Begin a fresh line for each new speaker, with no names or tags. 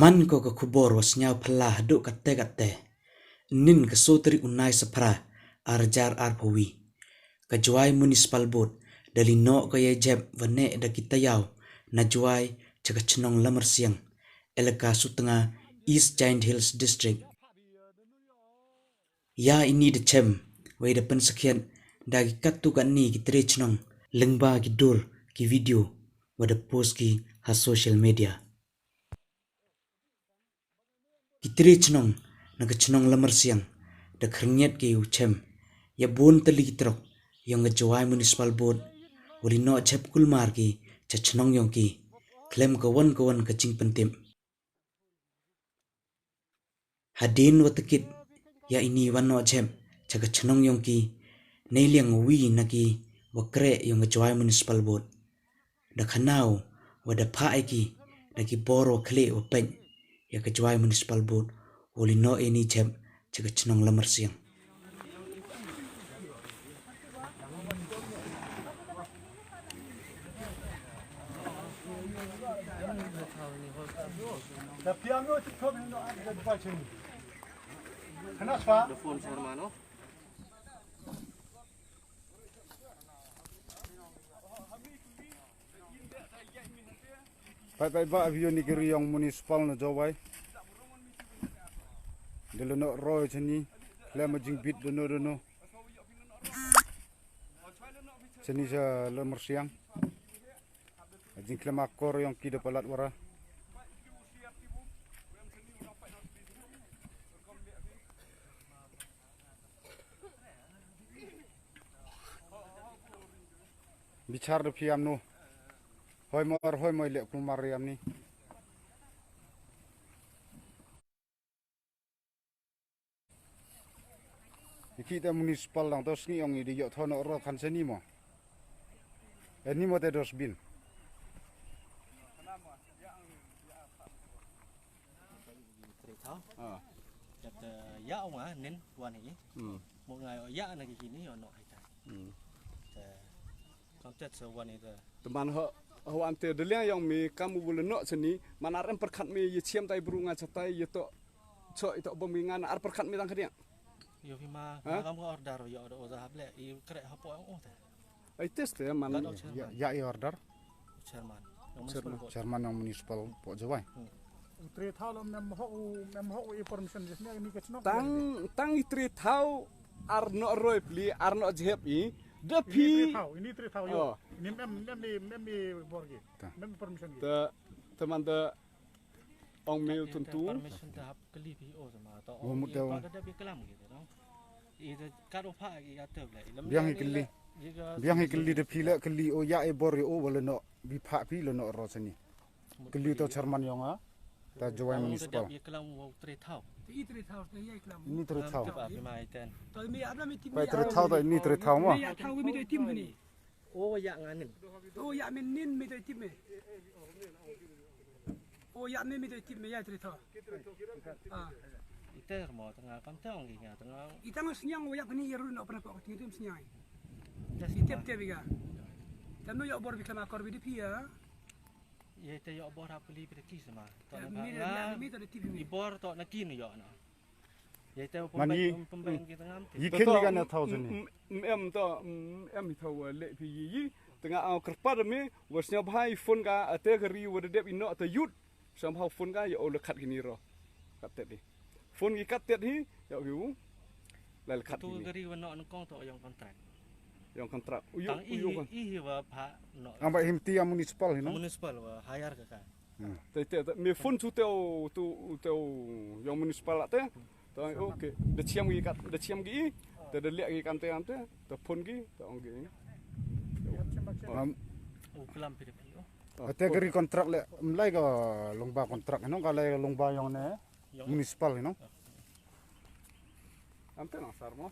Man ko ka kubor was nyaw pala do kate nin ka sotri unai sapra arjar arpawi ka juai municipal board dali no ka ye jeb vane da kitayaw na juai chaka chnong lamar siang elaka sutanga East Giant Hills District ya ini de chem wai da pensakhian da ki katu kan ni ki tre chnong lengba ki dur ki video wada post ki ha social media ki tre chnong na ka chnong lamar siang da khrnyat ke u chem ya bon tali trok yang juai municipal board wali no chep kulmar ki cha chnong yong ki klem ka wan ka ching pentem hadin watakit ya ini wan no chem cha ka chnong yong ki neiliang wi na ki wakre yong juai municipal board da khanau wada pha ki da ki boro khle wa pen ya ka juai municipal board wali no any chem cha ka chnong lamar siang
The piano to come in the button. Kenapa?
The phone Hermano.
Pai ba avion ni kiri yang municipal na jawai. Delo no roy chani, lama jing bit dono. Chani sa lamar siang. Jing klama kor yang kida palat wara. Bicar de piam no. Hoy moi le kumar yam ni. Kita municipal lang tos ni yang di yot hono ro kan seni mo. Ni mo te dosbin.
Ya ông à nên quan hệ một ngày ở ya này cái này ở nội hay con chết sâu quan hệ
teman ho ante delia yang mi kamu boleh no seni mana rem perkat mi ye ciam tai burunga catai ye to so itu bomingan ar perkat mi tang kedia
yo fima kamu order yo ada usaha ble i krek hapo ang
ai test ya man
Ya order.
Chairman
yang municipal po jawai.
Tri thau mem ho information jesne ni kecno
tang itri thau ar no roy pli ar no jep i depi
ini tri thau yo ini mem borgi mem permission
teman ong mil tentu
permission tahap keli PO sama atau ada bi kelam gitu no itu kado pha ki atur le
Biang ikeli de pila keli o ya e bor o wala no bi pha pi lo no ro seni. Keli to chairman yang ta jawai municipal.
Ia kelam tri thau.
tri thau ye kelam
Ini tri thau.
Bi mai ten.
to mi abla mi tim
Pai tri thau ta ini tri thau mo.
ya thau mi de tim ni
Oh ya nganin.
ya min nin mi de tim me ya mi de tim me ya tri thau
Ite mo tengah kantong gi nga tengah.
itang senyang ya kini yeru no pernah kok tim senyang jadi tiap biga tanu ya bor bi kama kor bi di pia
Ye te yo bor apeli bi ki sama. To
mi de tim
Di bor to na kin yo na. Ye te pembeng kita ngam.
Ikin ni kan thau seni.
em to em thau le pi yi tengah au kerpat mi wasnya bhai phone ka ate kari wada dep ino ta yut somehow phone ka yo le khat gini ro katet di phone gi katet hi yo gu lal khat
Tu
gini
gari wono an kong to yang kontrak.
yang kontrak
Tang
uyu kan
i wa pha no.
Amba himti yang municipal hino.
Municipal wa hayar ka.
te me phone tu teu yang municipal ate ta oke de chiam gi kat de chiam gi te de lek gi kan te ante te phone gi ta ong gi
Oh kelam pi pi.
Ate keri kontrak le mlai ka longba kontrak hino ka le longba yang ne municipal hino.
ante na sarmo